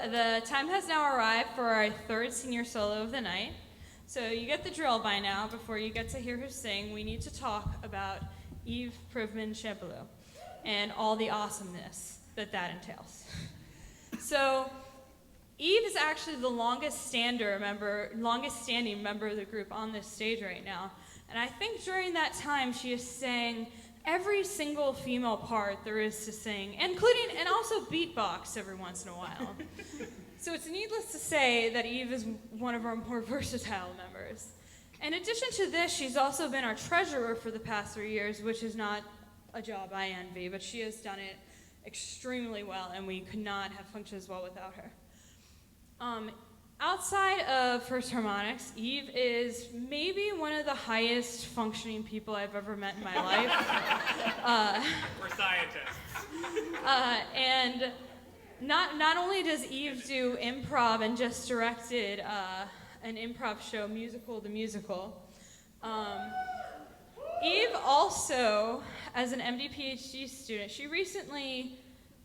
the time has now arrived for our third senior solo of the night. So you get the drill by now. Before you get to hear her sing, we need to talk about Eve Privman Champelou and all the awesomeness that entails. So Eve is actually the longest standing member of the group on this stage right now. And I think during that time she has sang every single female part there is to sing, including and also beatbox every once in a while. So it's needless to say that Eve is one of our more versatile members. In addition to this, she's also been our treasurer for the past 3 years, which is not a job I envy, but she has done it extremely well, and we could not have functioned as well without her. Outside of First Harmonics, Eve is maybe one of the highest functioning people I've ever met in my life. We're scientists. And not only does Eve do improv and just directed an improv show, Musical the Musical, Eve also, as an MD PhD student, she recently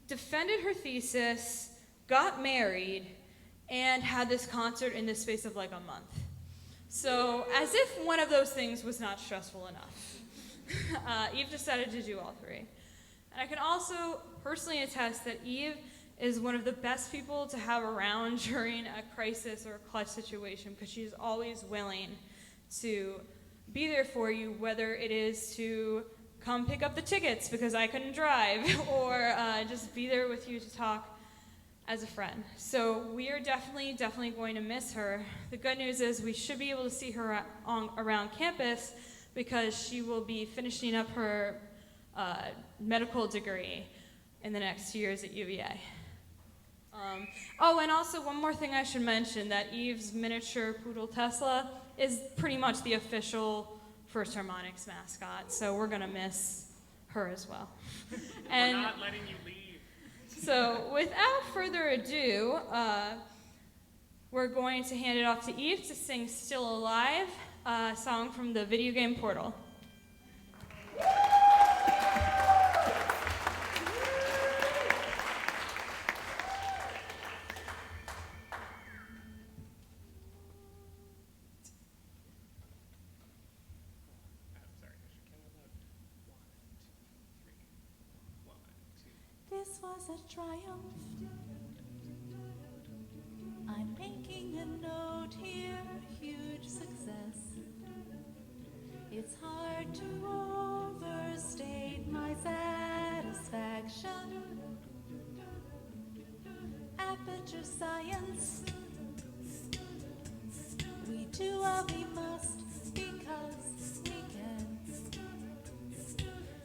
defended her thesis, got married, and had this concert in the space of like a month. So, as if one of those things was not stressful enough, Eve decided to do all three. And I can also personally attest that Eve is one of the best people to have around during a crisis or a clutch situation, because she's always willing to be there for you, whether it is to come pick up the tickets because I couldn't drive, or just be there with you to talk as a friend. So we are definitely going to miss her. The good news is we should be able to see her around campus, because she will be finishing up her medical degree in the next 2 years at UVA. And also one more thing I should mention, that Eve's miniature poodle Tesla is pretty much the official First Harmonics mascot, so we're gonna miss her as well. And we're not letting you leave. So without further ado, we're going to hand it off to Eve to sing Still Alive, a song from the video game Portal. This was a triumph. I'm making a note here, huge success. It's hard to overstate my satisfaction. Aperture science. We do what we must because we can.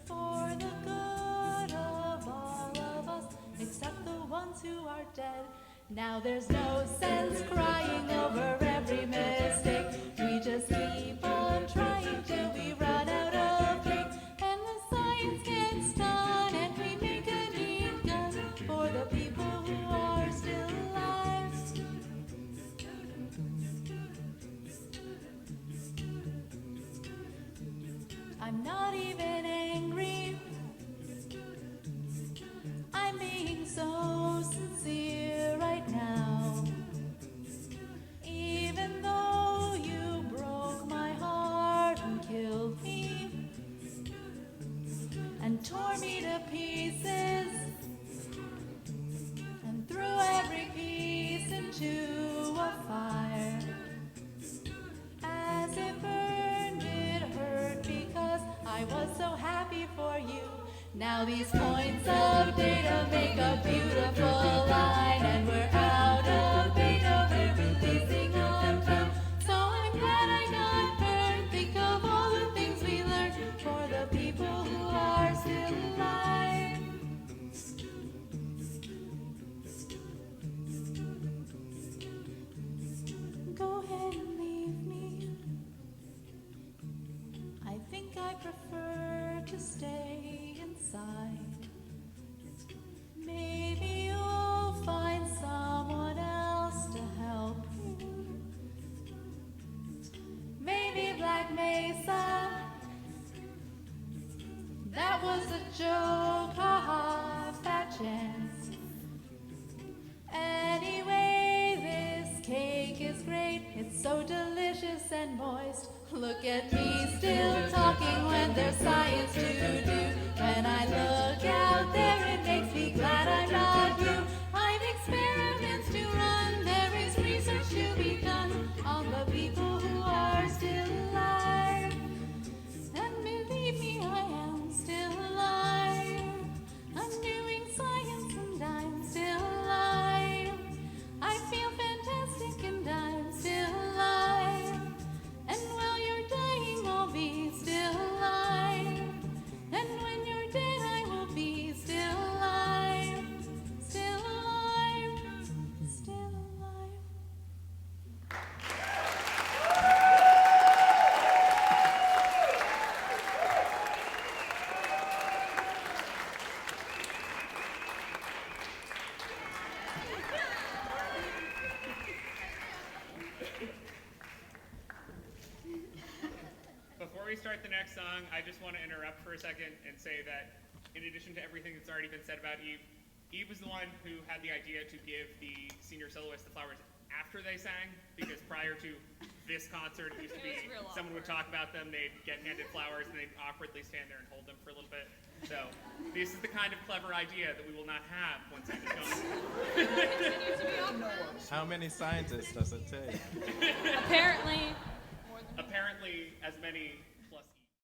For the good of all of us, except the ones who are dead. Now there's no sense crying over every mistake. We just keep on trying till we run out of faith. And the science gets done and we make a neat gun for the people who are still alive. I'm not even angry. I'm being so sincere right now. Even though you broke my heart and killed me and tore me to pieces and threw every piece into a fire, as it burned, it hurt because I was so happy for you. Now these points of data make a beautiful line, and we're out of beta, we're releasing on time. So I'm glad I got burned. Think of all the things we learned for the people who are still alive. Go ahead and leave me. I think I prefer to stay inside. Maybe you'll find someone else to help you. Maybe Black Mesa. That was a joke, haha, fat chance. Anyway. so delicious and moist. Look at me still talking when there's science to do. When I look out there, it makes me glad I'm not you. I've experiments to run, there is research to be done on the people who are still alive. And believe me, I am still alive. I'm doing science and I'm still alive. I feel fantastic and I'm still alive. And while you're dying, I'll be still alive. And when you're dead, I will be still alive. Still alive. Still alive. Before we start the next song, I just want to interrupt for a second and say that in addition to everything that's already been said about Eve, Eve was the one who had the idea to give the senior soloists the flowers after they sang, because prior to this concert, it used to be It was real someone would talk about them, they'd get handed flowers, and they'd awkwardly stand there and hold them for a little bit. So this is the kind of clever idea that we will not have once Eve is gone. Continues to be awkward. How many scientists does it take? Apparently, Apparently, as many